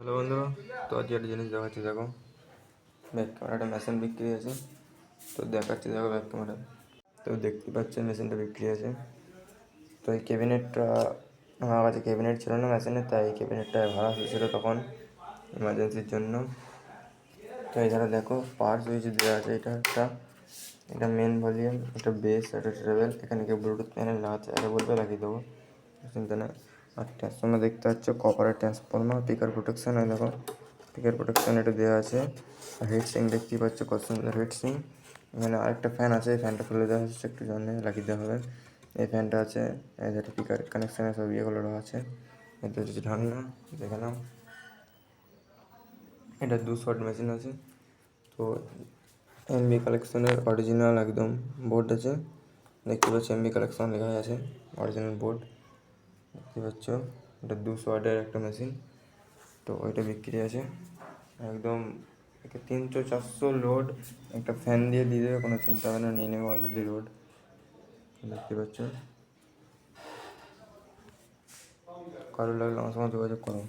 Hello বন্ধুরা, তো আজ একটা জিনিস দেখাচ্ছি। দেখো, ব্যাক ক্যামেরাটা মেশিন বিক্রি আছে। তো দেখাচ্ছি, দেখো ব্যাক ক্যামেরা। তো দেখতে পাচ্ছেন মেশিনটা বিক্রি আছে। তো এই ক্যাবিনেটটা আমার কাছে ক্যাবিনেট ছিল না মেশিনে, তাই এই ক্যাবিনেটটা ভাড়া হয়েছিল তখন এমার্জেন্সির জন্য। তো এছাড়া দেখো পাওয়ার সুইচ দেওয়া আছে। এটা মেন ভলিউম, এটা বেস, এটা ট্রেবেল। এখানে কেউ ব্লুটুথ প্যানেল লাগাচ্ছে, এটা বলবে লাগিয়ে দেবো, চিন্তা না। আর ট্রান্সফর্মার দেখতে পাচ্ছ, কপারের ট্রান্সফর্মার। স্পিকার প্রোটেকশন, হয় দেখো স্পিকার প্রোটেকশন এটা দেওয়া আছে। আর হিট সিং দেখতেই পাচ্ছ, কত সুন্দর হিট সিং। এখানে আরেকটা ফ্যান আছে, এই ফ্যানটা খুলে দেওয়া হচ্ছে, একটু জন্য লাগিয়ে দেওয়া হবে। এই ফ্যানটা আছে, স্পিকার কানেকশানে সব ইয়েগুলো আছে। এটা হচ্ছে ঢাকনা, দেখে নাও। এটা 200 মেশিন আছে। তো এমবি কালেকশনের অরিজিনাল একদম বোর্ড আছে, দেখতে পাচ্ছ এমবি কালেকশন লেখা আছে, অরিজিনাল বোর্ড দেখতে পাচ্ছ। এটা 200 ওয়াটের একটা মেশিন। তো ওইটা বিক্রি আছে একদম। 300-400 লোড একটা ফ্যান দিয়ে দেবে, কোনো চিন্তা হবে না, নিয়ে নেবে অলরেডি লোড, দেখতে পাচ্ছ। কারো লাগলে আমার সঙ্গে যোগাযোগ করো।